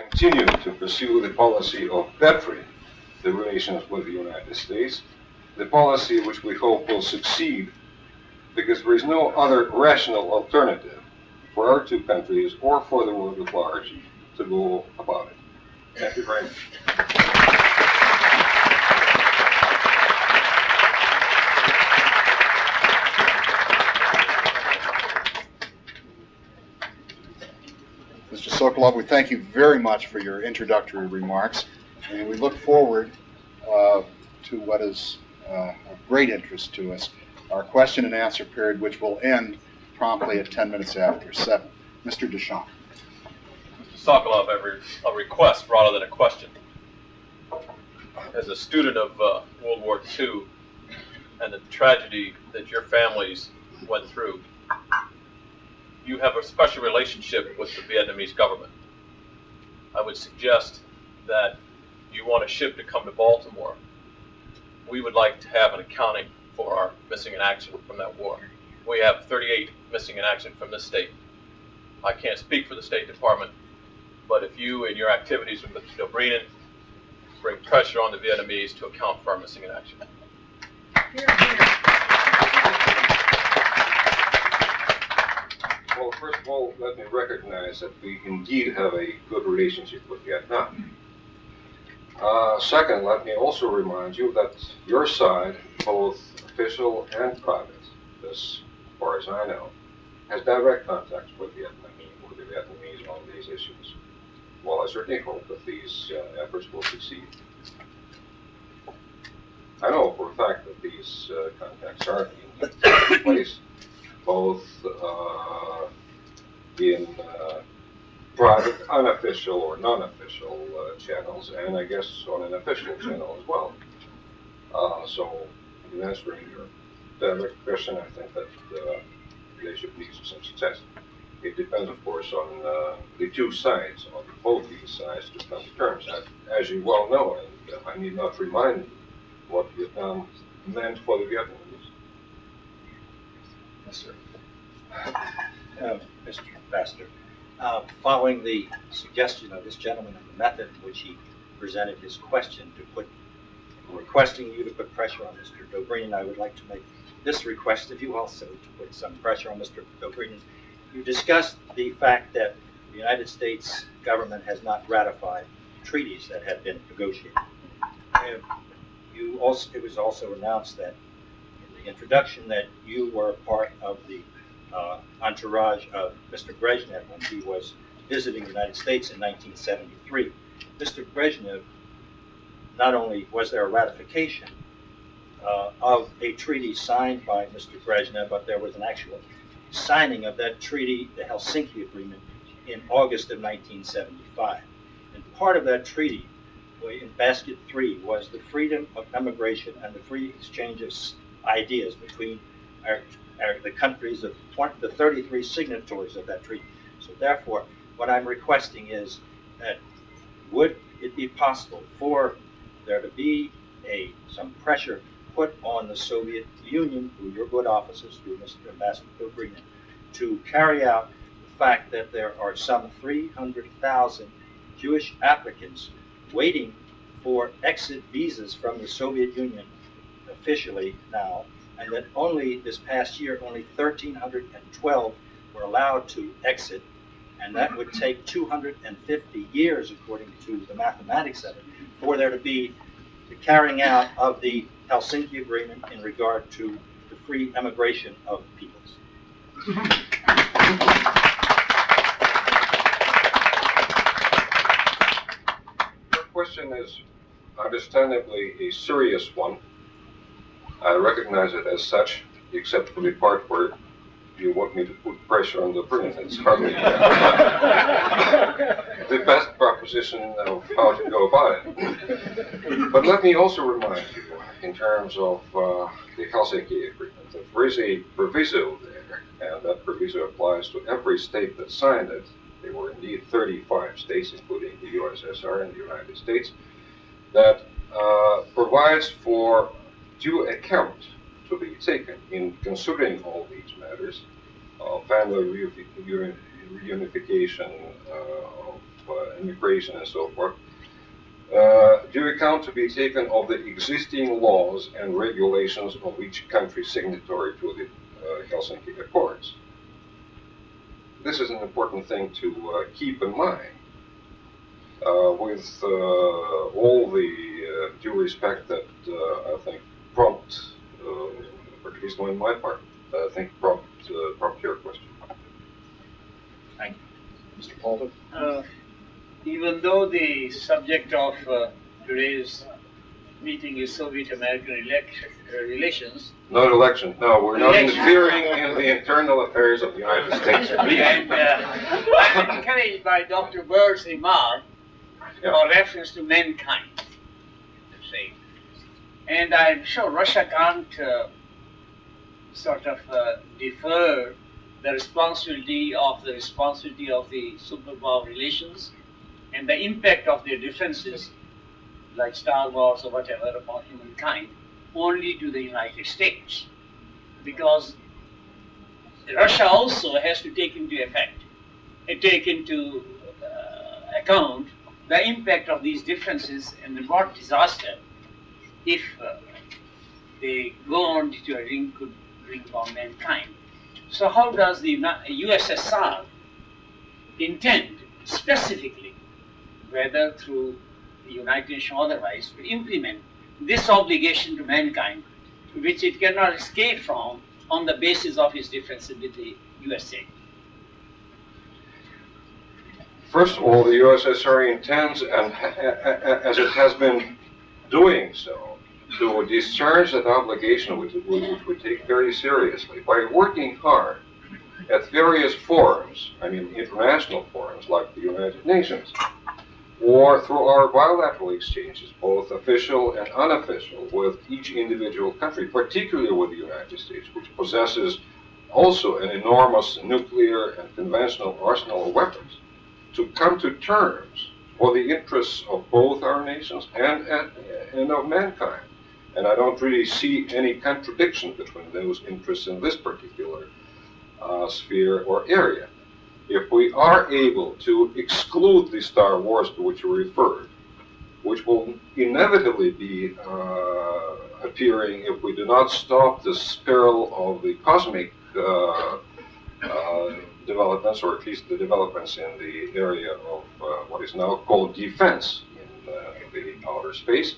continue to pursue the policy of bettering the relations with the United States, the policy which we hope will succeed because there is no other rational alternative for our two countries or for the world at large to go about it. Thank you very much. Mr. Sokolov, we thank you very much for your introductory remarks, and we look forward to what is of great interest to us, our question and answer period, which will end promptly at 10 minutes after 7. Mr. Deschamps. Mr. Sokolov, a request rather than a question. As a student of World War II and the tragedy that your families went through, you have a special relationship with the Vietnamese government. I would suggest that you want a ship to come to Baltimore. We would like to have an accounting for our missing in action from that war. We have 38 missing in action from this state. I can't speak for the State Department, but if you and your activities with Mr. Dobrynin bring pressure on the Vietnamese to account for our missing in action. Well, first of all, let me recognize that we indeed have a good relationship with Vietnam. Second, let me also remind you that your side, both official and private, as far as I know, has direct contacts with the Vietnamese on these issues. Well, I certainly hope that these efforts will succeed. I know for a fact that these contacts are taking place, both in private, unofficial, or non-official channels, and I guess on an official channel as well. So, in answering your direct question, I think that they should lead to some success. It depends, of course, on the two sides, on both these sides, to come to terms. As you well know, and I need not remind you what Vietnam meant for the Vietnamese. Yes, sir. Mr. Ambassador, following the suggestion of this gentleman and the method in which he presented his question requesting you to put pressure on Mr. Dobrynin, I would like to make this request of you also to put some pressure on Mr. Dobrynin. You discussed the fact that the United States government has not ratified treaties that have been negotiated. It was also announced that in the introduction that you were part of the entourage of Mr. Brezhnev when he was visiting the United States in 1973. Mr. Brezhnev, not only was there a ratification of a treaty signed by Mr. Brezhnev, but there was an actual signing of that treaty, the Helsinki Agreement, in August of 1975. And part of that treaty, in basket 3, was the freedom of emigration and the free exchange of ideas between the countries of the 33 signatories of that treaty. So therefore, what I'm requesting is that would it be possible for there to be some pressure put on the Soviet Union through your good offices, through Mr. Ambassador Dobrynin, to carry out the fact that there are some 300,000 Jewish applicants waiting for exit visas from the Soviet Union officially now, and that only this past year, only 1,312 were allowed to exit, and that would take 250 years, according to the mathematics of it, for there to be the carrying out of the Helsinki Agreement in regard to the free emigration of peoples. Your question is understandably a serious one. I recognize it as such, except for the part where you want me to put pressure on the Britain. It's hardly the best proposition of how to go about it. But let me also remind you, in terms of the Helsinki Agreement, that there is a proviso there, and that proviso applies to every state that signed it. There were indeed 35 states, including the U.S.S.R. and the United States, that provides for due account to be taken in considering all these matters, family reunification of immigration and so forth, due account to be taken of the existing laws and regulations of each country signatory to the Helsinki Accords. This is an important thing to keep in mind. With all the due respect that I think prompt, or at least on my part, I think prompt your question. Thank you. Mr. Paulden? Even though the subject of today's meeting is Soviet-American relations. Not election. No, we're not Election. interfering in the internal affairs of the United States. And I'm encouraged by Dr. Bird's remark or reference to mankind, say. And I'm sure Russia can't defer the responsibility of the superpower relations and the impact of their differences, like Star Wars or whatever, upon humankind, only to the United States. Because Russia also has to take into account the impact of these differences and what disaster, if they go on to a ring, could bring upon mankind. So how does the U.S.S.R. intend specifically, whether through the United Nations or otherwise, to implement this obligation to mankind, which it cannot escape from on the basis of its differences with the USA? First of all, the U.S.S.R. intends, and as it has been doing so, to discharge that obligation, which we take very seriously, by working hard at various forums, I mean international forums like the United Nations, or through our bilateral exchanges, both official and unofficial, with each individual country, particularly with the United States, which possesses also an enormous nuclear and conventional arsenal of weapons, to come to terms for the interests of both our nations and of mankind. And I don't really see any contradiction between those interests in this particular sphere or area. If we are able to exclude the Star Wars to which you referred, which will inevitably be appearing if we do not stop the spiral of the cosmic developments, or at least the developments in the area of what is now called defense in the outer space.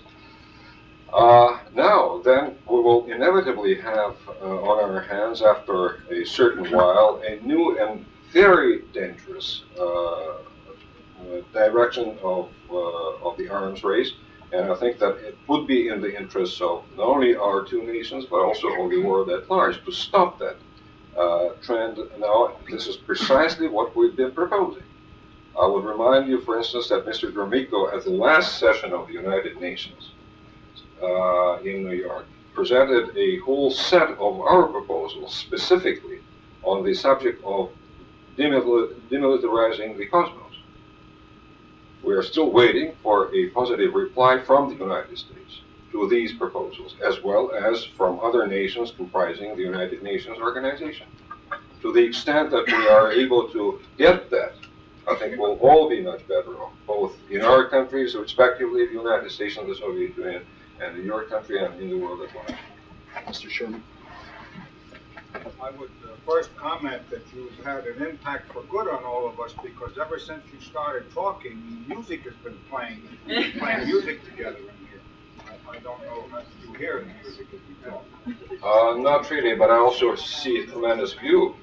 Now, then, we will inevitably have on our hands, after a certain while, a new and very dangerous direction of the arms race. And I think that it would be in the interests of not only our two nations, but also of the world at large, to stop that trend. Now, this is precisely what we've been proposing. I would remind you, for instance, that Mr. Gromyko, at the last session of the United Nations in New York, presented a whole set of our proposals specifically on the subject of demilitarizing the cosmos. We are still waiting for a positive reply from the United States to these proposals, as well as from other nations comprising the United Nations organization. To the extent that we are able to get that, I think we'll all be much better off, both in our countries, respectively, the United States and the Soviet Union, and in your country and in the world at large. Mr. Sherman? I would first comment that you've had an impact for good on all of us, because ever since you started talking, music has been playing. We've been playing music together in here. I don't know if you hear the music as you talk. Not really, but I also see a tremendous view.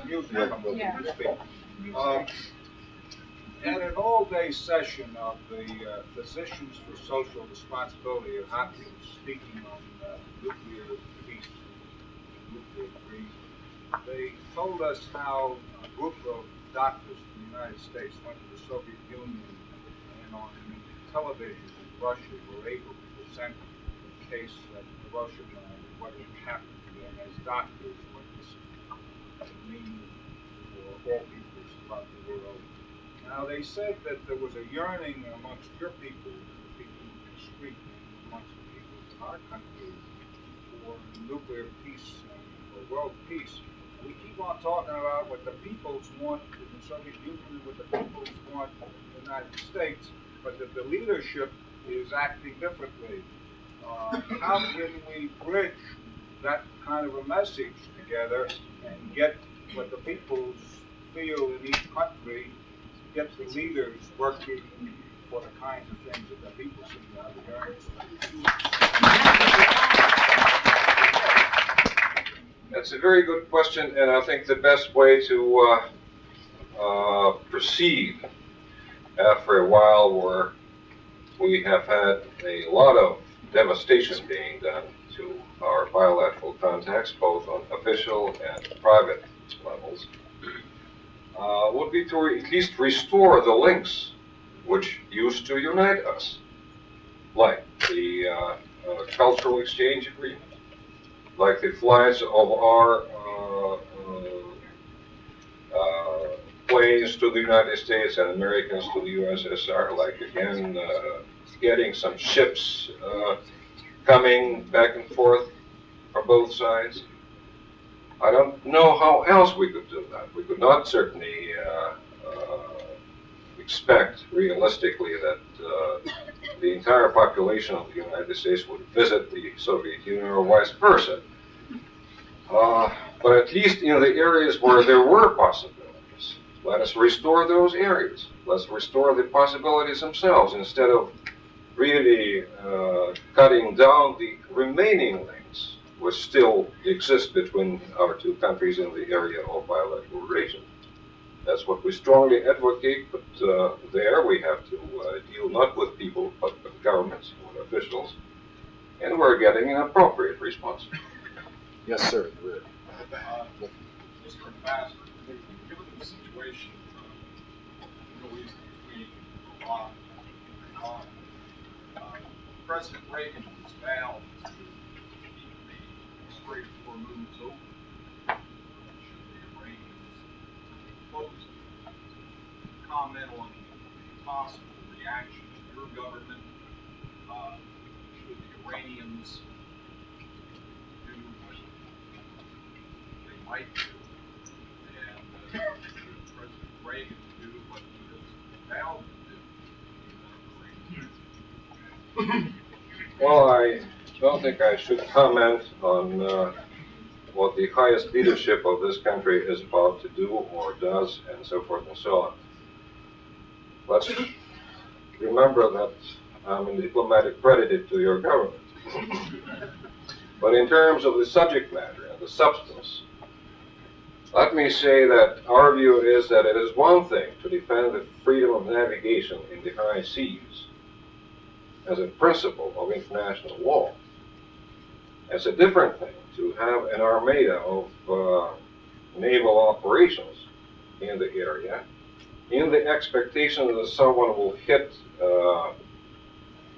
Music comes when you speak. At an all-day session of the Physicians for Social Responsibility at Hopkins, speaking on nuclear peace, nuclear freeze, they told us how a group of doctors from the United States went to the Soviet Union, and on television in Russia were able to present the case that the Russian what had happened to them as doctors, what this would mean for all peoples throughout the world. Now, they said that there was a yearning amongst your people, the people in the street, and amongst the people in our country, for nuclear peace and for world peace. we keep on talking about what the peoples want in the Soviet Union and what the peoples want in the United States, but that the leadership is acting differently. How can we bridge that kind of a message together and get what the peoples feel in each country, get the leaders working for the kinds of things that the people seem to have a yearning for? That's a very good question, and I think the best way to proceed after a while where we have had a lot of devastation being done to our bilateral contacts, both on official and private levels, would be to at least restore the links which used to unite us, like the cultural exchange agreement, like the flights of our planes to the United States and Americans to the U.S.S.R., like again getting some ships coming back and forth from both sides. I don't know how else we could do that. We could not certainly expect realistically that the entire population of the United States would visit the Soviet Union or vice versa. But at least in the areas where there were possibilities, let us restore those areas. Let's restore the possibilities themselves instead of really cutting down the remaining links which still exist between our two countries in the area of bilateral relations. That's what we strongly advocate, but there we have to deal not with people, but with governments, with officials, and we're getting an appropriate response. Yes, sir. Mr. Ambassador, given the situation in the Middle East between Iran and Iran, President Reagan was vowed to keep the Strait of Hormuz open should the Iranians close it. Comment on the possible reaction of your government should the Iranians do what they might do, and should President Reagan do what he has vowed to do in the Iranian. Well, I don't think I should comment on what the highest leadership of this country is about to do or does, and so forth and so on. Let's remember that I'm a diplomatic predicate to your government. But in terms of the subject matter and the substance, let me say that our view is that it is one thing to defend the freedom of navigation in the high seas as a principle of international law. It's a different thing to have an armada of naval operations in the area in the expectation that someone will hit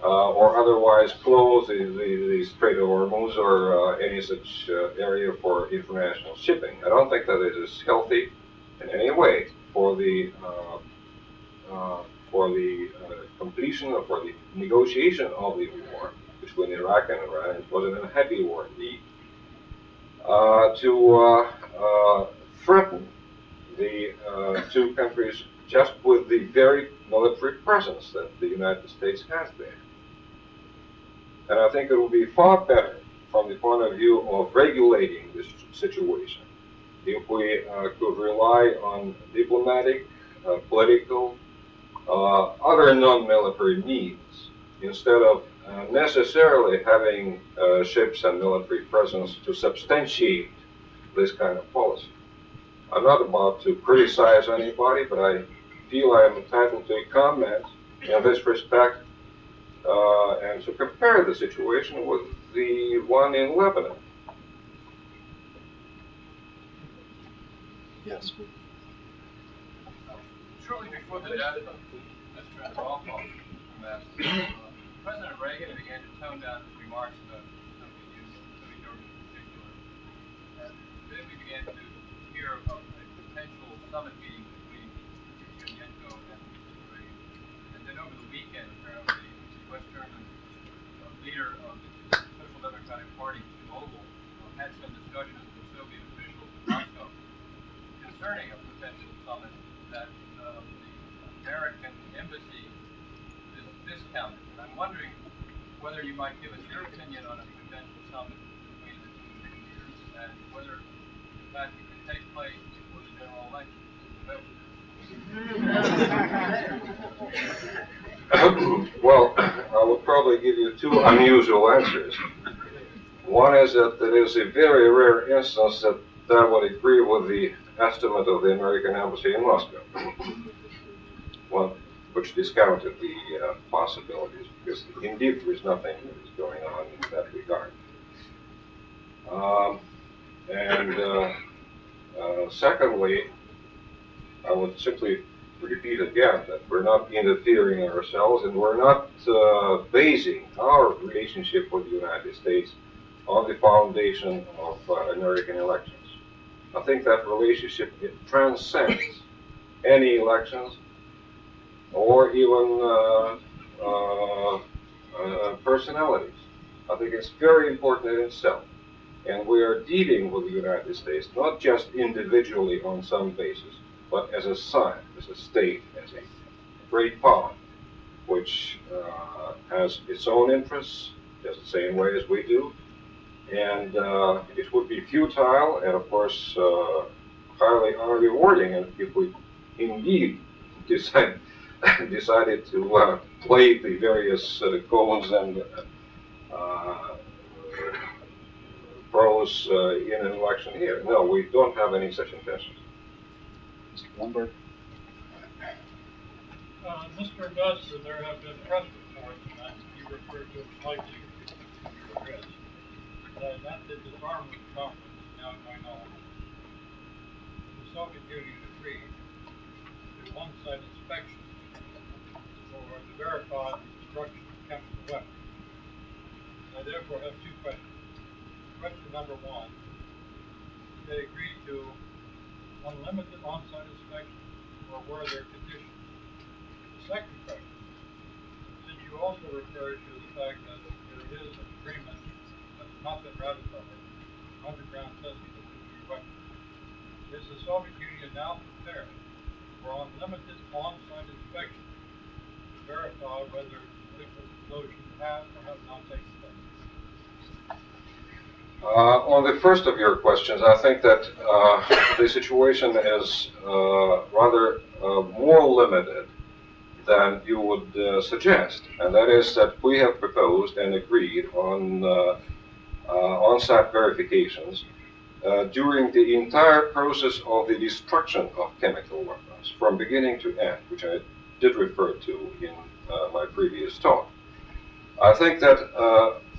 or otherwise close the Strait of Hormuz or any such area for international shipping. I don't think that it is healthy in any way for the completion or for the negotiation of the war between Iraq and Iran. It was an unhappy war indeed. To threaten the two countries just with the very military presence that the United States has there. And I think it will be far better from the point of view of regulating this situation if we could rely on diplomatic, political, other non-military means instead of necessarily having ships and military presence to substantiate this kind of policy. I'm not about to criticize anybody, but I feel I am entitled to a comment in this respect and to compare the situation with the one in Lebanon. Yes. Shortly before the death of Mr. Sokolov, President Reagan began to tone down his remarks about the Soviet Union, the Soviet Union in particular. And then we began to hear of a potential summit meeting between Yushchenko and Mr. Reagan. And then over the weekend, apparently, the West German leader of the Social Democratic Party, Oleg, had some discussions with Soviet officials in Moscow. concerning a potential summit that the American embassy is discounted. And I'm wondering whether you might give us your opinion on a potential summit between the two leaders and whether, in fact, it can take place before the general election. Well, I will probably give you two unusual answers. One is that it is a very rare instance that I would agree with the estimate of the American embassy in Moscow, one which discounted the possibilities, because indeed there is nothing that is going on in that regard. Secondly, I would simply repeat again that we're not interfering ourselves, and we're not basing our relationship with the United States on the foundation of American elections. I think that relationship, it transcends any elections or even personalities. I think it's very important in itself. And we are dealing with the United States not just individually on some basis, but as a sign, as a state, as a great power, which has its own interests, just the same way as we do. And it would be futile and, of course, highly unrewarding if we indeed decided to play the various cones and pros in an election here. No, we don't have any such intentions. Mr. Blumberg? Mr. Augusta, there have been press reports, and you referred to it slightly in your address, that at the disarmament conference now going on, the Soviet Union agreed to on-site inspection to verify the destruction of chemical weapons. I therefore have two questions. Question number one, they agreed to unlimited on-site inspection, or were there conditions? The second question, since you also referred to the fact that there is an agreement that has not been ratified, underground testing of nuclear weapons, is the Soviet Union now prepared for unlimited on-site inspection to verify whether nuclear explosions have or have not taken place? On the first of your questions, I think that the situation is rather more limited than you would suggest, and that is that we have proposed and agreed on on-site verifications during the entire process of the destruction of chemical weapons, from beginning to end, which I did refer to in my previous talk. I think that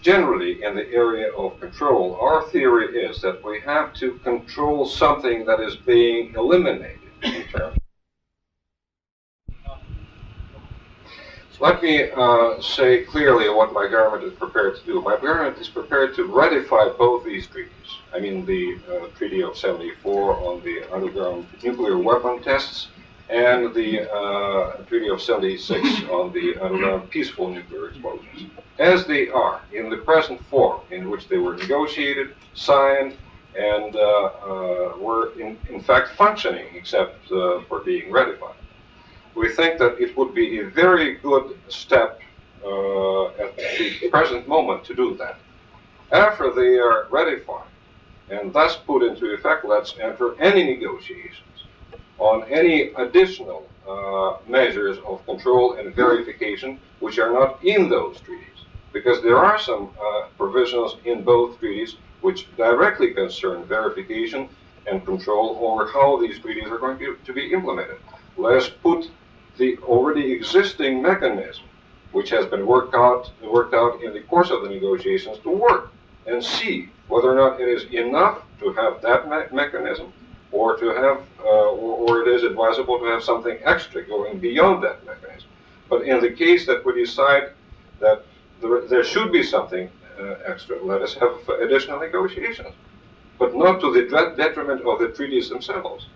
generally in the area of control, our theory is that we have to control something that is being eliminated in terms. Let me say clearly what my government is prepared to do. My government is prepared to ratify both these treaties. I mean the Treaty of '74 on the underground nuclear weapon tests and the Treaty of '76 on the underground peaceful nuclear explosions, as they are in the present form in which they were negotiated, signed, and were in fact functioning, except for being ratified. We think that it would be a very good step at the present moment to do that. After they are ratified and thus put into effect, let's enter any negotiations on any additional measures of control and verification which are not in those treaties. Because there are some provisions in both treaties which directly concern verification and control over how these treaties are going to be implemented. Let us put the already existing mechanism, which has been worked out in the course of the negotiations, to work and see whether or not it is enough to have that mechanism, or to have, or it is advisable to have something extra going beyond that mechanism. But in the case that we decide that there should be something extra, let us have additional negotiations, but not to the detriment of the treaties themselves.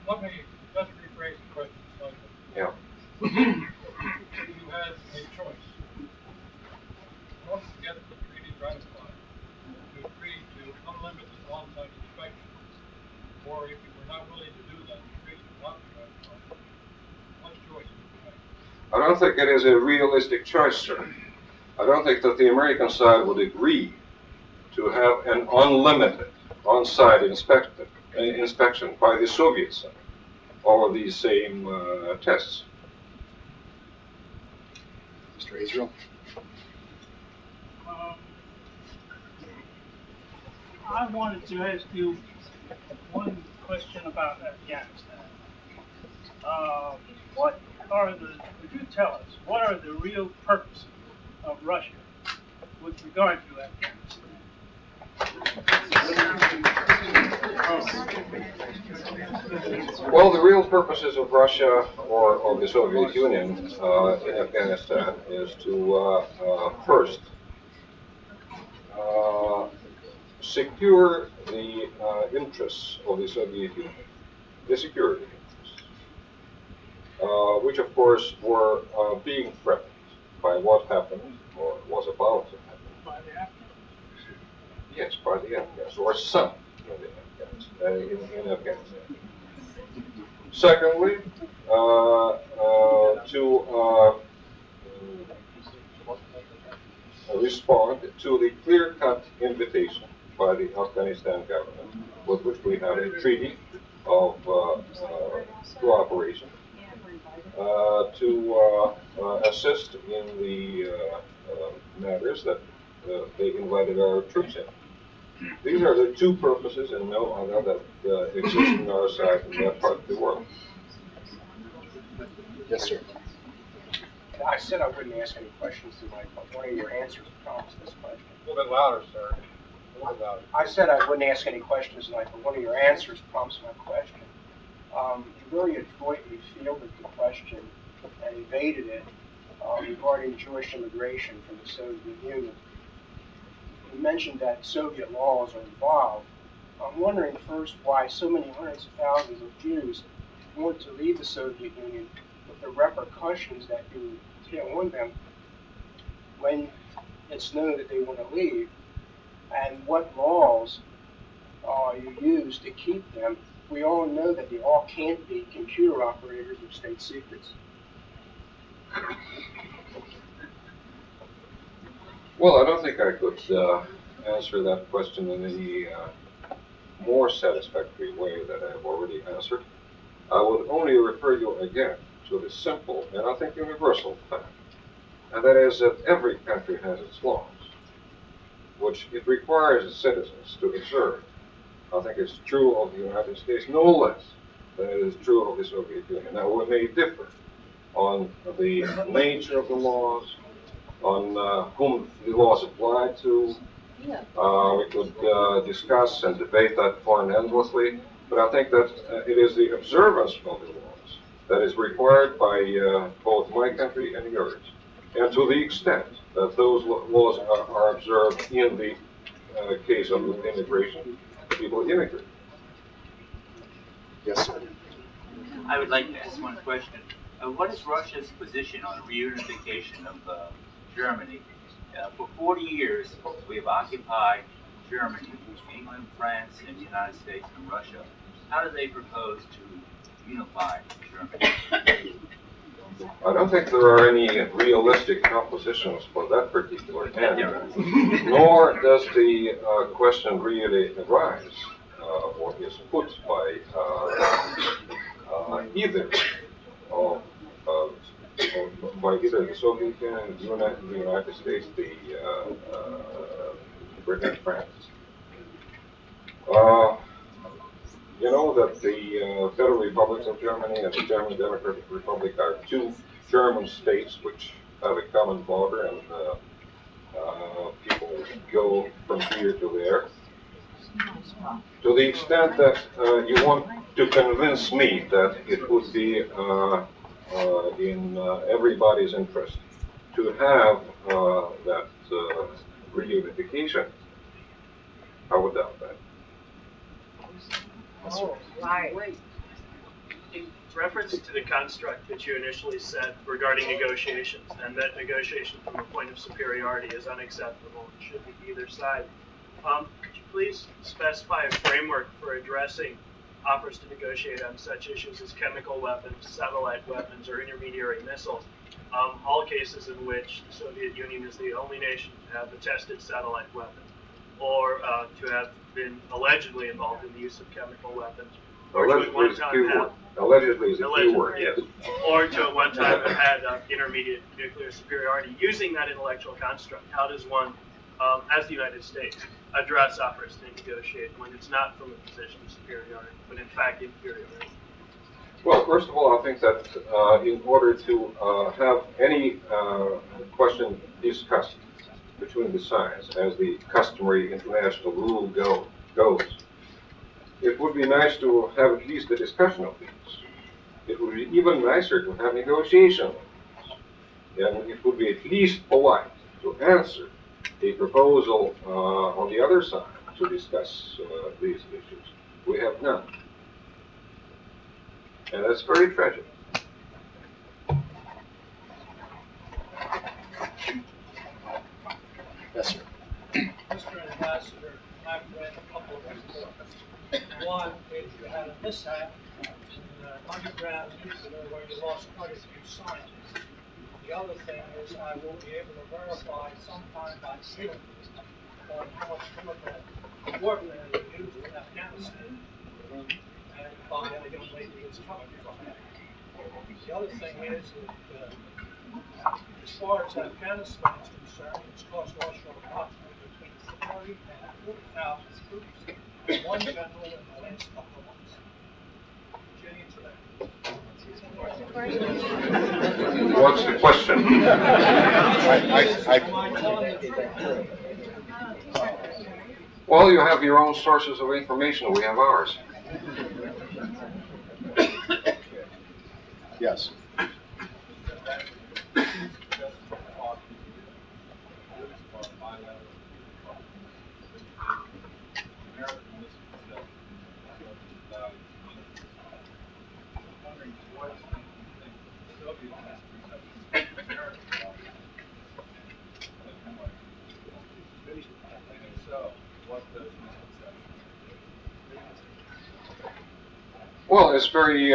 Let me just rephrase the question slightly. Yeah. You had a choice. In order to get the treaty ratified, to agree to unlimited on-site inspection, Or if you were not willing to do that, the reason not to have conflict, what choice would you make? I don't think it is a realistic choice, sir. I don't think that the American side would agree to have an unlimited on-site inspection by the Soviet side, all of these same tests. Mr. Israel? I wanted to ask you one question about Afghanistan. Could you tell us, what are the real purposes of Russia with regard to Afghanistan? Well, the real purposes of Russia or the Soviet Union in Afghanistan is to first secure the interests of the Soviet Union, the security interests, which of course were being threatened by what happened or was about to happen. By the Afghans? Yes, by the Afghans, or some in the Afghans, in Afghanistan. Secondly, to respond to the clear-cut invitation by the Afghanistan government, with which we have a treaty of cooperation, to assist in the matters that they invited our troops in. These are the two purposes and no other that exist on our side in that part of the world. Yes, sir. I said I wouldn't ask any questions tonight, but one of your answers prompts this question. A little bit louder, sir. A little louder. I said I wouldn't ask any questions tonight, but one of your answers prompts my question. You very adroitly fielded the question and evaded it regarding Jewish immigration from the Soviet Union. You mentioned that Soviet laws are involved. I'm wondering first why so many hundreds of thousands of Jews want to leave the Soviet Union with the repercussions that you entail on them when it's known that they want to leave, and what laws you use to keep them. We all know that they all can't be computer operators of state secrets. Well, I don't think I could answer that question in any more satisfactory way that I have already answered. I would only refer you again to the simple and I think universal fact, and that is that every country has its laws, which it requires its citizens to observe. I think it's true of the United States no less than it is true of the Soviet Union. Now, we may differ on the nature of the laws, on whom the laws apply to. We could discuss and debate that point endlessly, but I think that it is the observance of the laws that is required by both my country and yours. And to the extent that those laws are observed in the case of immigration, people immigrate. Yes, sir. I would like to ask one question. What is Russia's position on reunification of Germany? For 40 years, we have occupied Germany, England, France, and the United States and Russia. How do they propose to unify Germany? I don't think there are any realistic propositions for that particular end, nor does the question really arise or is put by either the Soviet Union, the United States, the Britain, and France. You know that the Federal Republics of Germany and the German Democratic Republic are two German states which have a common border, and people go from here to there. To the extent that you want to convince me that it would be in everybody's interest to have that reunification, I would doubt that. In reference to the construct that you initially said regarding negotiations, and that negotiation from a point of superiority is unacceptable and should be either side, could you please specify a framework for addressing offers to negotiate on such issues as chemical weapons, satellite weapons, or intermediary missiles. All cases in which the Soviet Union is the only nation to have a tested satellite weapon, or to have been allegedly involved in the use of chemical weapons, or to at one time have allegedly is a key word, yes. or to at one time have had intermediate nuclear superiority. Using that intellectual construct, how does one, as the United States, address offers to negotiate when it's not from a position of superiority, but in fact inferiority? Well, first of all, I think that in order to have any question discussed between the sides, as the customary international rule goes, it would be nice to have at least a discussion of these. It would be even nicer to have negotiation. And it would be at least polite to answer a proposal on the other side to discuss these issues. We have none. And that's very tragic. Yes, sir. Mr. Ambassador, I've read a couple of reports. One is you had a mishap in underground nuclear where you lost quite a few scientists. The other thing is I will be able to verify sometime by June on how much chemical warfare we used in Afghanistan and by a young lady who's coming from it. The other thing is that as far as Afghanistan is concerned, it's cost Russia approximately between 30 and 40,000 troops, one general in the last couple of months. Would you answer that? What's the question? Well, you have your own sources of information. We have ours. Yes. Well, it's very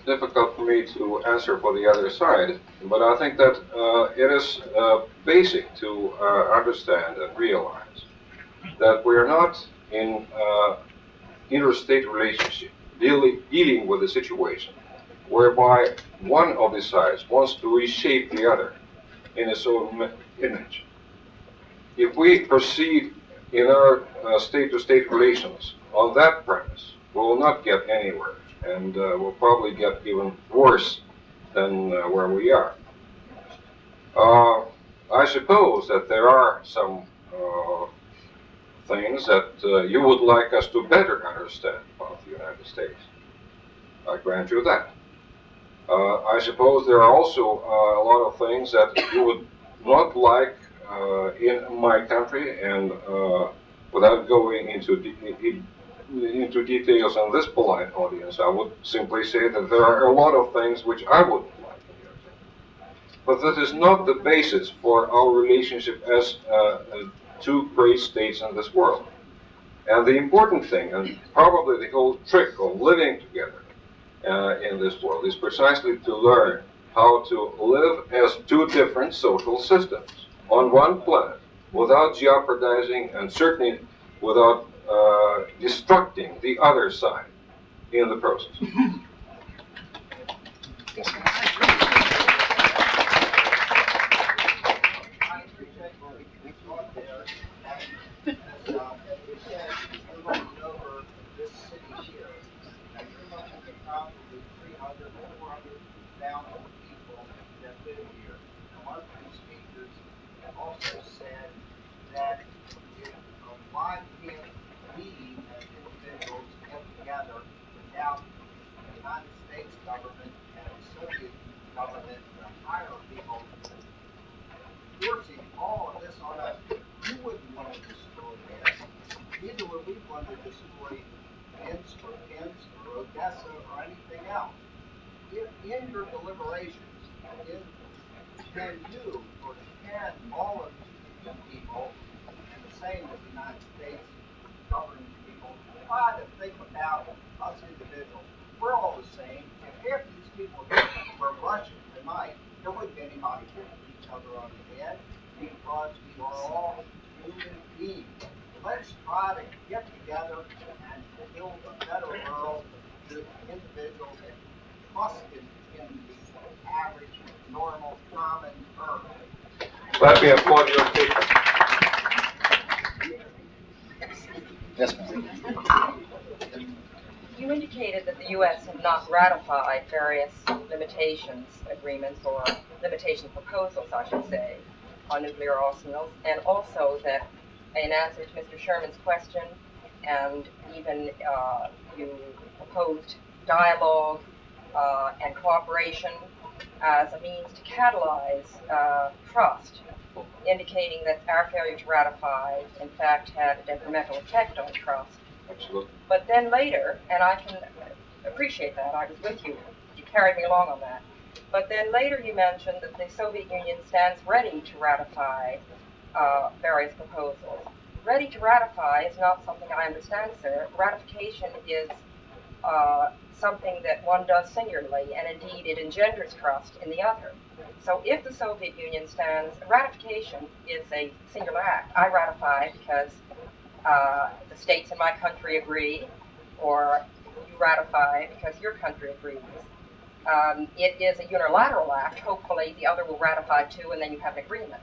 difficult for me to answer for the other side, but I think that it is basic to understand and realize that we are not in interstate relationship dealing with a situation whereby one of the sides wants to reshape the other in its own image. If we proceed in our state-to-state relations on that premise, we will not get anywhere, and we'll probably get even worse than where we are. I suppose that there are some things that you would like us to better understand about the United States. I grant you that. I suppose there are also a lot of things that you would not like in my country, and without going into details on this polite audience, I would simply say that there are a lot of things which I wouldn't like in your country. But that is not the basis for our relationship as two great states in this world. And the important thing, and probably the whole trick of living together in this world, is precisely to learn how to live as two different social systems on one planet without jeopardizing and certainly without destructing the other side in the process. Why can't we as individuals get together without the United States government and the Soviet government to hire people forcing all of this on us? You wouldn't want to destroy this. Neither would we want to destroy Minsk or Odessa or anything else. In your deliberations, can you or can all of you people, and the same with the United States governing people, try to think about us individuals, we're all the same. If half these people were Russian tonight, there wouldn't be anybody hitting each other on the head because we are all human beings. Let's try to get together and build a better world with individuals and trust in the average, normal, common person. Let me applaud your statement. Yes, ma'am. You indicated that the U.S. had not ratified various limitations agreements, or limitation proposals, I should say, on nuclear arsenals, and also that in answer to Mr. Sherman's question, and even you proposed dialogue and cooperation as a means to catalyze trust, indicating that our failure to ratify, in fact, had a detrimental effect on trust. Absolutely. But then later, and I can appreciate that, I was with you, you carried me along on that. But then later you mentioned that the Soviet Union stands ready to ratify various proposals. Ready to ratify is not something I understand, sir. Ratification is something that one does singularly, and indeed it engenders trust in the other. So if the Soviet Union stands, ratification is a singular act. I ratify because the states in my country agree, or you ratify because your country agrees. It is a unilateral act. Hopefully the other will ratify too, and then you have an agreement.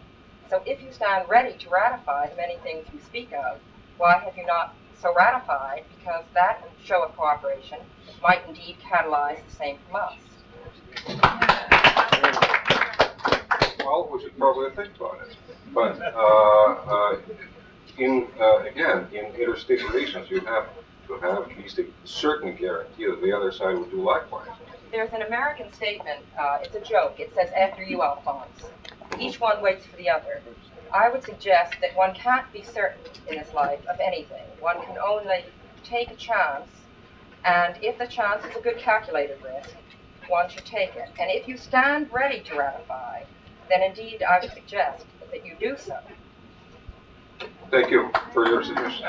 So if you stand ready to ratify the many things you speak of, why have you not so ratified? Because that show of cooperation might indeed catalyze the same from us. Well, we should probably think about it. But again, in interstate relations, you have to have at least a certain guarantee that the other side will do likewise. There's an American statement, it's a joke, it says, after you, Alphonse. Each one waits for the other. I would suggest that one can't be certain in this life of anything. One can only take a chance, and if the chance is a good calculated risk, one should take it. And if you stand ready to ratify, then indeed I would suggest that you do so. Thank you for your suggestion.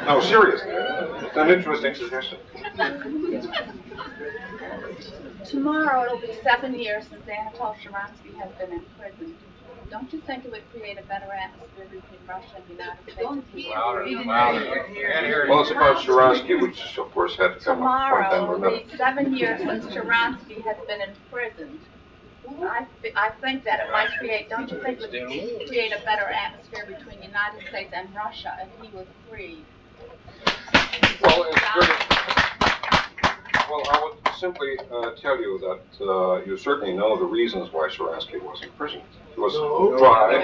No, seriously, it's an interesting suggestion. Tomorrow it'll be 7 years since Anatol Sharansky has been in prison. Don't you think it would create a better atmosphere between Russia and the United States? Well, it's about Sharansky, which of course had to come up Tomorrow from it'll be 7 years since Sharansky has been imprisoned. I think that it might create, don't you think it would create a better atmosphere between the United States and Russia if he was freed? Well, I would simply tell you that you certainly know the reasons why Sharansky was in prison. He was tried,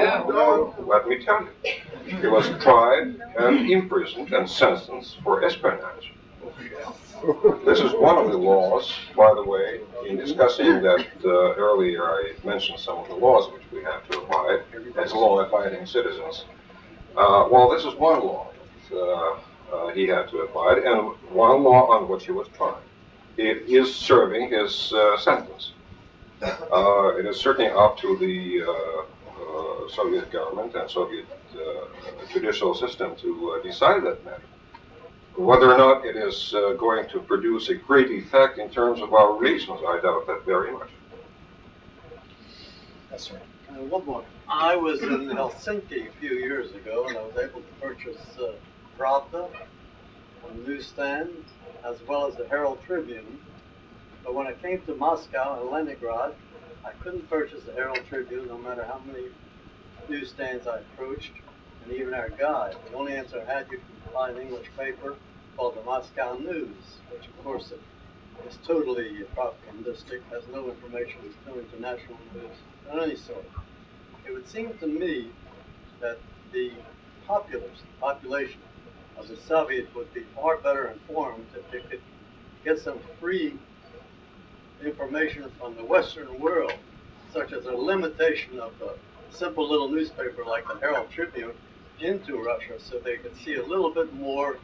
let me tell you, he was tried and imprisoned and sentenced for espionage. This is one of the laws, by the way. In discussing that earlier, I mentioned some of the laws which we have to abide as law-abiding citizens. Well, this is one law that he had to abide, and one law on which he was tried. It is serving his sentence. It is certainly up to the Soviet government and Soviet judicial system to decide that matter. Whether or not it is going to produce a great effect in terms of our relations, I doubt that very much. Yes, sir. One more. I was in Helsinki a few years ago, and I was able to purchase Pravda, a newsstand, as well as the Herald Tribune. But when I came to Moscow and Leningrad, I couldn't purchase the Herald Tribune, no matter how many newsstands I approached, and even our guide. The only answer I had, you can buy an English paper called the Moscow News, which of course is totally propagandistic, has no information, no international news of any sort. It would seem to me that the population of the Soviet would be far better informed if they could get some free information from the Western world, such as a limitation of the simple little newspaper like the Herald Tribune into Russia, so they could see a little bit more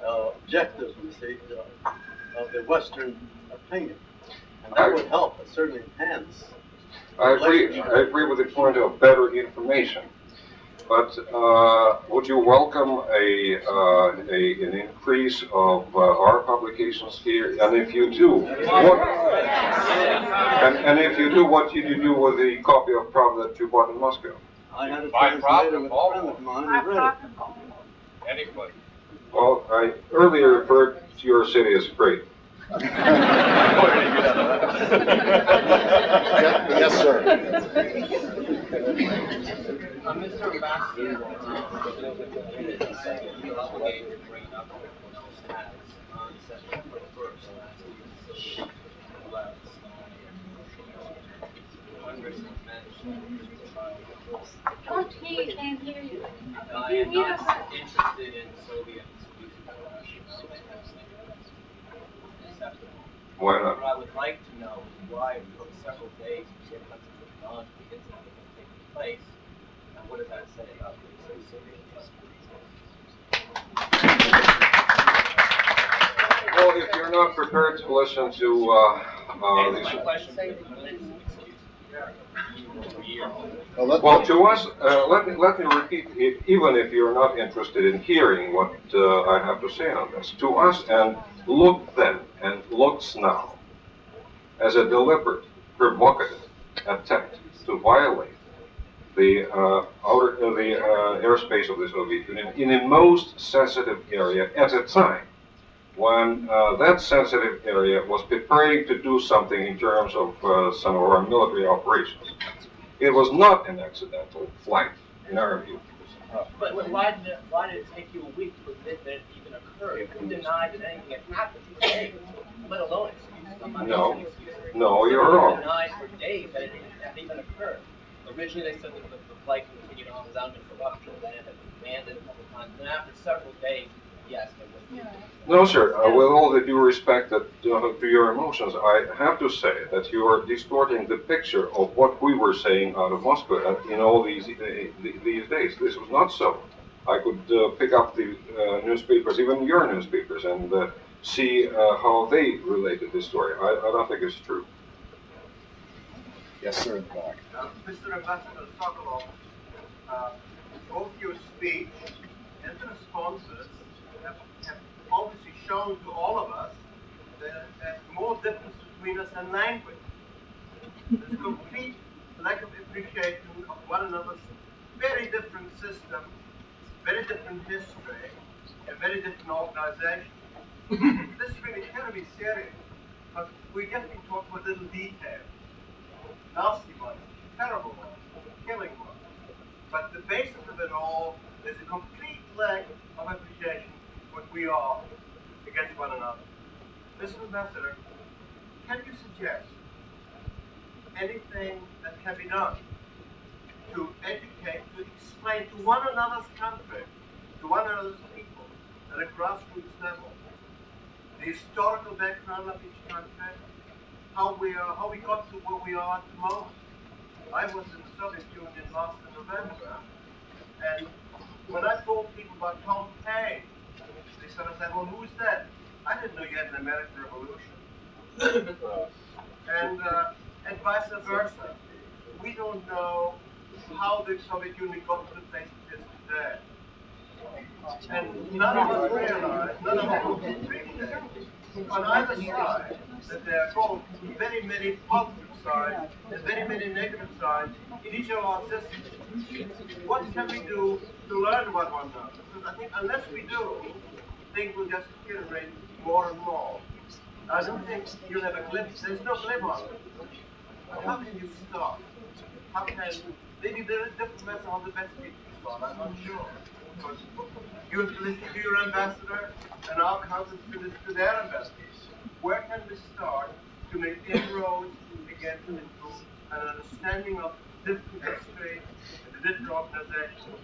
objectivism, of the Western opinion. And that would help, it certainly enhance. I agree with the point of better information. But would you welcome an increase of our publications here? And if you do, and if you do, what did you do with the copy of Pravda that you bought in Moscow? I had a By translator with Pravda, a friend of mine who read it. Anybody. Well, I earlier referred to your city as great. Yes, sir. Mr. Ambassador, you feel obligated to bring up what everyone else has. On September 1st, last year, the Soviet left Estonia and Russia. Congress has mentioned We can't hear you. I am not interested in Soviets using Russia. Why not? What I would like to know is why it took several days to get much of the knowledge of the incident that was taking place, and what does that say about the Soviet Well, if you're not prepared to listen to these... Well, to us, let me repeat, even if you're not interested in hearing what I have to say on this, to us, and looked then and looks now as a deliberate, provocative attempt to violate the airspace of the Soviet Union in a most sensitive area at a time when that sensitive area was preparing to do something in terms of some of our military operations. It was not an accidental flight, in our view. But why did it take you a week to admit that it even occurred? You denied that anything had happened for days, let alone excuses. I'm not No. making excuses. No, you're You wrong. denied for days that it had even occurred. Originally, they said that the flight continued on without interruption, then it had been abandoned a couple times, and then after several days, yes, there was. No, sir. With all the due respect to your emotions, I have to say that you are distorting the picture of what we were saying out of Moscow in all these days. This was not so. I could pick up the newspapers, even your newspapers, and see how they related this story. I don't think it's true. Yes, sir, in the back. Mr. Ambassador Sokolov, both your speech and the responses have obviously shown to all of us that there's more difference between us than language. There's a complete lack of appreciation of one another's very different systems, very different history, and very different organizations. This is really terribly serious, but we're getting talked about little details. Nasty ones, terrible ones, killing ones. But the basis of it all is a complete lack of appreciation of what we are against one another. Mr. Ambassador, can you suggest anything that can be done to educate, to explain to one another's country, to one another's people, at a grassroots level, the historical background of each country, how we got to where we are at the moment? I was in the Soviet Union last November, and when I told people about Tom Paine, they sort of said, well, who's that? I didn't know you had an American Revolution. And vice versa. We don't know how the Soviet Union got to the place it is today. And none of us realize, none of us appreciate on either side that there are both very many positive sides and very many negative sides in each of our systems. What can we do to learn about one another? Because I think unless we do, things will just deteriorate more and more. I don't think you'll have a glimpse. There's no glimmer of it. But how can you start? How can, maybe there is different methods how the best people start, I'm not sure. Because you have to listen to your ambassador, and our council to listen to their ambassador. Where can we start to make inroads again to improve an understanding of different history and the different organizations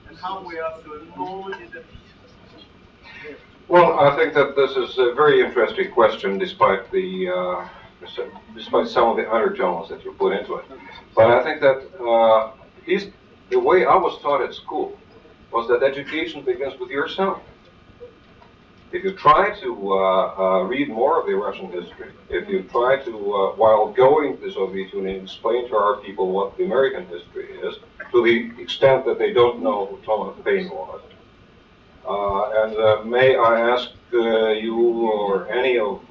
and how we are so enormously different? Well, I think that this is a very interesting question, despite some of the undertones that you put into it. But I think that the way I was taught at school was that education begins with yourself. If you try to read more of the Russian history, if you try to, while going to the Soviet Union, explain to our people what the American history is, to the extent that they don't know who Thomas Paine was. May I ask you or any of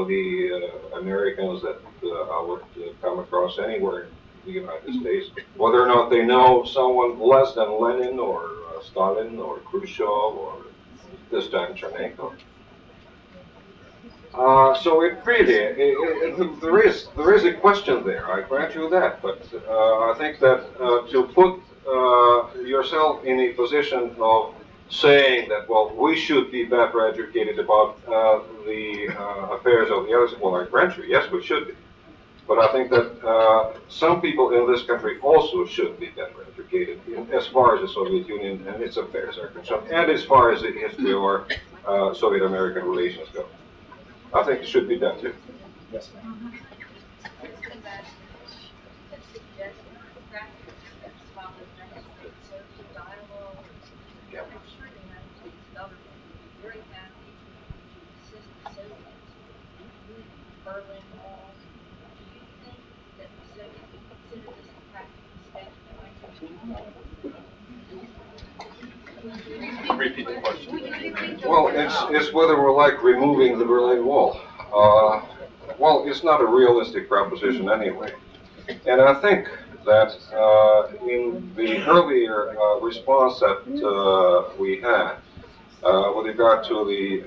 the Americans that I would come across anywhere in the United States, whether or not they know someone less than Lenin or Stalin or Khrushchev or this time Chernenko? So it really, there is a question there, I grant you that, but I think that to put yourself in a position of saying that, well, we should be better educated about the affairs of the others, well, I grant you, yes, we should be. But I think that some people in this country also should be better educated as far as the Soviet Union and its affairs are concerned, and as far as the history of our Soviet-American relations go. I think it should be done too. Yes, ma'am. Yeah. I'm sure the United States government would be very happy to assist the Soviets in moving Berlin Wall. Do you think that the Soviets would consider this a practical step that might be Repeat the question. Well, it's whether we're like removing the Berlin Wall. Well, it's not a realistic proposition anyway. And I think that in the earlier response that we had with regard to the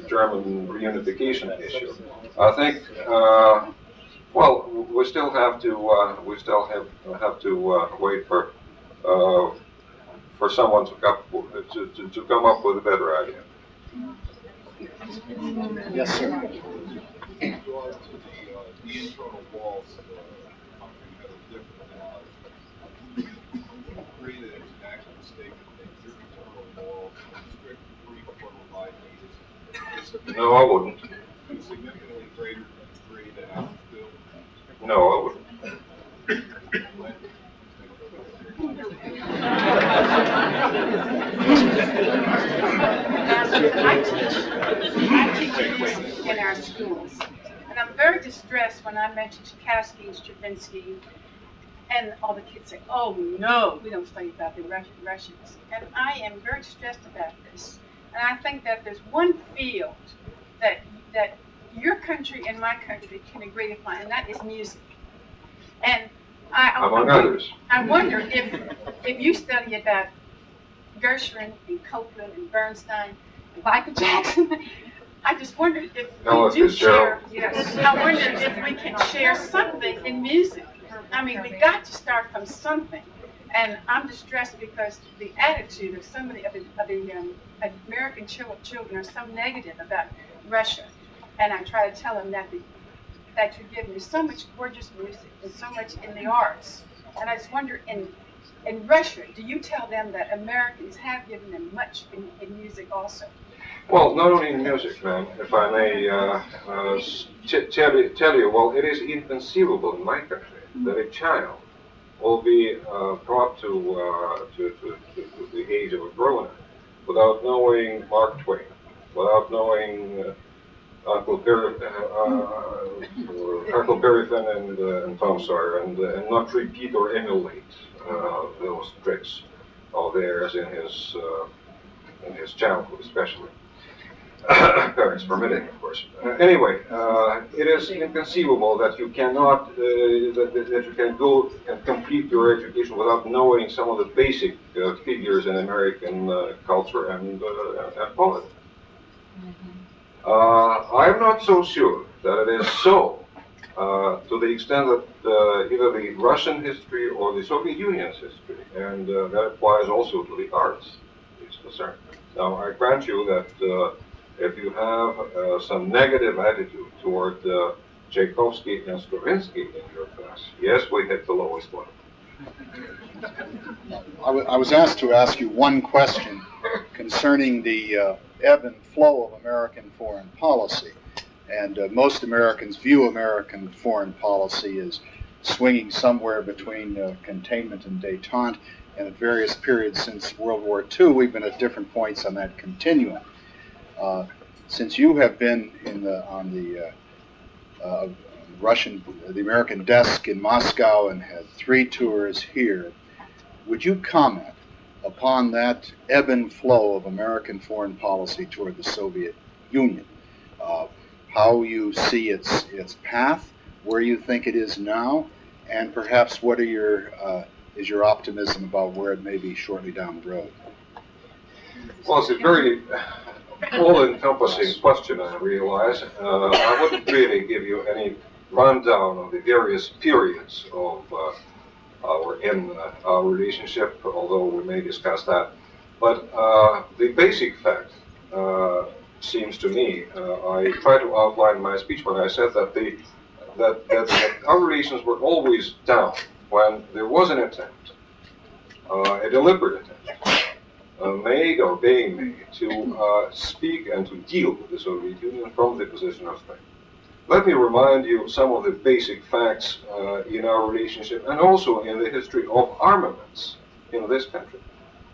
German reunification issue, I think, well, we still have to wait for someone to come up with a better idea. Yes, sir. In regard to the internal walls, something that are different now. Do you agree that it's an accurate statement that your internal walls restrict free flow of ideas? No, I wouldn't. Significantly greater than the three that I feel? No, I wouldn't. I teach in our schools, and I'm very distressed when I mention Tchaikovsky and Stravinsky, and all the kids say, "Oh no, we don't study about the Russians," and I am very distressed about this. And I think that there's one field that your country and my country can agree upon, and that is music. And among others. I wonder if you study about Gershwin and Copland and Bernstein and Michael Jackson, I just wonder if we do share. Yes, I wonder if we can share something in music. I mean, we got to start from something. And I'm distressed because the attitude of so many of the American children are so negative about Russia. And I try to tell them that you're giving me so much gorgeous music and so much in the arts. And I just wonder, in Russia, do you tell them that Americans have given them much in music also? Well, not only in music, ma'am, if I may tell you, well, it is inconceivable in my country that a child will be brought to the age of a grown-up without knowing Mark Twain, without knowing Uncle Berryfin and Tom Sawyer, and not repeat or emulate those tricks of theirs in his childhood, especially. Parents permitting, of course. Anyway, it is inconceivable that you cannot, that you can go and complete your education without knowing some of the basic figures in American culture and politics. I'm not so sure that it is so, to the extent that either the Russian history or the Soviet Union's history, and that applies also to the arts, is concerned. Now, I grant you that if you have some negative attitude toward Tchaikovsky and Stravinsky in your class, yes, we hit the lowest one. I was asked to ask you one question concerning the ebb and flow of American foreign policy. And most Americans view American foreign policy as swinging somewhere between containment and détente. And at various periods since World War II, we've been at different points on that continuum. Since you have been on the the American desk in Moscow and had 3 tours here. Would you comment upon that ebb and flow of American foreign policy toward the Soviet Union? How you see its path, where you think it is now, and perhaps what are is your optimism about where it may be shortly down the road? Well, it's a very all-encompassing question, I realize. I wouldn't really give you any rundown of the various periods of our relationship, although we may discuss that. But the basic fact seems to me, I tried to outline in my speech when I said that that our relations were always down when there was an attempt, a deliberate attempt, made or being made to speak and to deal with the Soviet Union from the position of strength. Let me remind you of some of the basic facts in our relationship and also in the history of armaments in this country.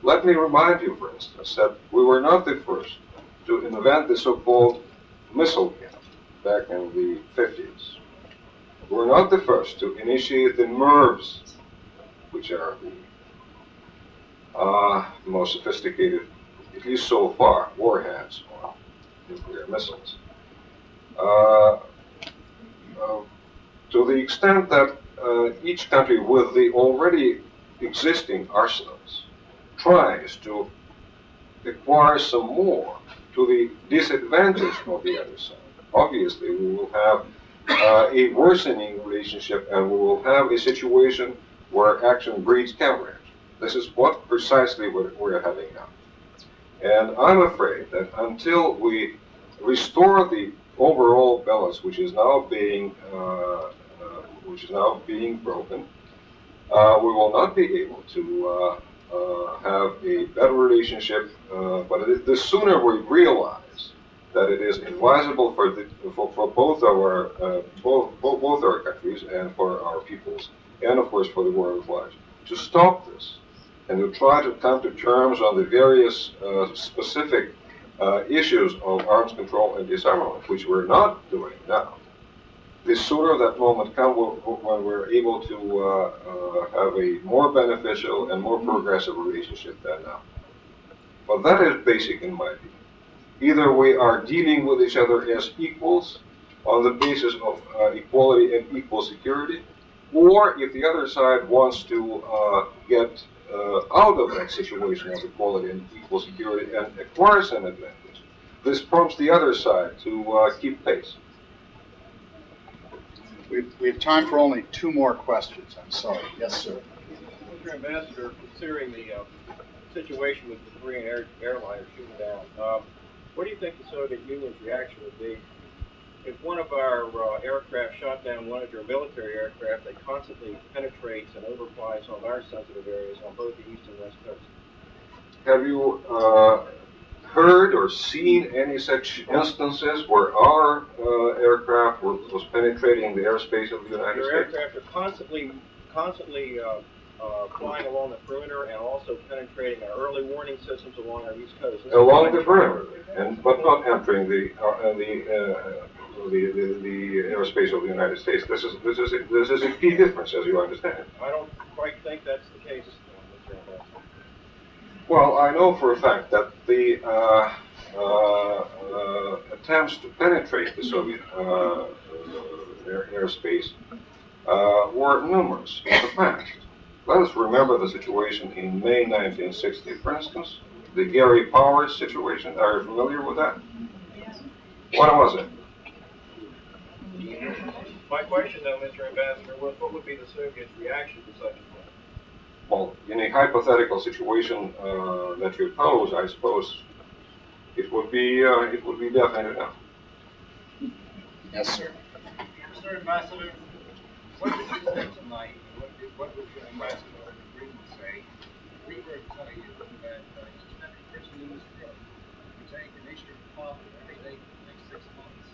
Let me remind you, for instance, that we were not the first to invent the so-called missile gap back in the 50s. We were not the first to initiate the MIRVs, which are the most sophisticated, at least so far, warheads or nuclear missiles. To the extent that each country with the already existing arsenals tries to acquire some more to the disadvantage of the other side, obviously we will have a worsening relationship and we will have a situation where action breeds counteraction. This is precisely what we're having now. And I'm afraid that until we restore the overall balance, which is now being broken, we will not be able to have a better relationship. But the sooner we realize that it is advisable for both our countries and for our peoples, and of course for the world at large, to stop this and to try to come to terms on the various specific issues of arms control and disarmament, which we're not doing now. The sooner that moment comes when we're able to have a more beneficial and more progressive relationship than now. But that is basic in my view. Either we are dealing with each other as equals on the basis of equality and equal security, or if the other side wants to get out of that situation of equality and equal security and acquires an advantage, this prompts the other side to keep pace. We have time for only 2 more questions. I'm sorry. Yes, sir. Mr. Ambassador, considering the situation with the Korean airliner shooting down, what do you think the Soviet Union's reaction would be if one of our aircraft shot down one of your military aircraft that constantly penetrates and overflies some of our sensitive areas on both the east and west coast? Have you heard or seen any such instances where our aircraft was penetrating the airspace of the United States? Your aircraft are constantly flying along the perimeter and also penetrating our early warning systems along our east coast. Along the perimeter, but not entering the airspace of the United States. This is a key difference, as you understand. I don't quite think that's the case, Mr. Ambassador. Well, I know for a fact that the attempts to penetrate the Soviet airspace were numerous in the past. Let us remember the situation in May 1960, for instance, the Gary Powers situation. Are you familiar with that? What was it? My question, though, Mr. Ambassador, was what would be the Soviets' reaction to such a thing? Well, in a hypothetical situation that you pose, I suppose it would be definite enough. Yes, sir. Mr. Ambassador, what did you say tonight? What would your ambassador agree to say? We were to tell you that each and every person in this room would take an issue of coffee every day for the next 6 months.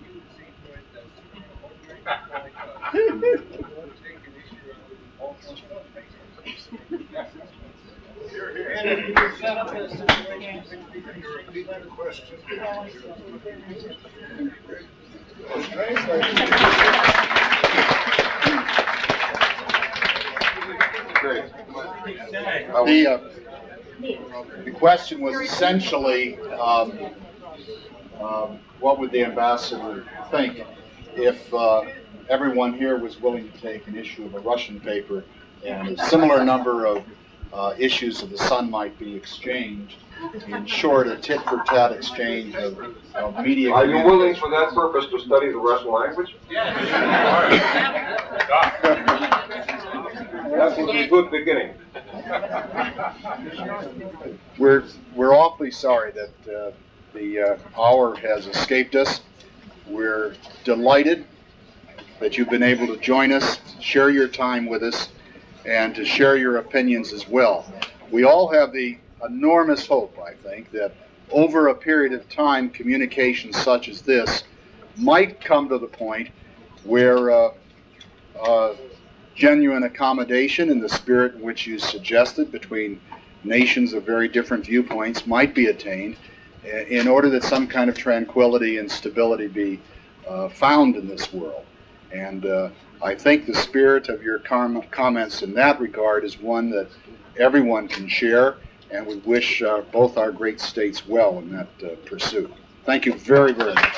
You would see to it that sooner or later, like us, you would take an issue of almost one basis for the next 6 months. And if you would set up a situation, you repeat the question. The question was essentially, what would the ambassador think if everyone here was willing to take an issue of a Russian paper and a similar number of issues of the Sun might be exchanged, in short, a tit-for-tat exchange of media. Are you willing for that purpose to study the Russian language? That would be a good beginning. We're awfully sorry that the hour has escaped us. We're delighted that you've been able to join us, share your time with us, and to share your opinions as well. We all have the enormous hope, I think, that over a period of time, communications such as this might come to the point where genuine accommodation in the spirit in which you suggested between nations of very different viewpoints might be attained in order that some kind of tranquility and stability be found in this world. And I think the spirit of your comments in that regard is one that everyone can share, and we wish both our great states well in that pursuit. Thank you very, very much.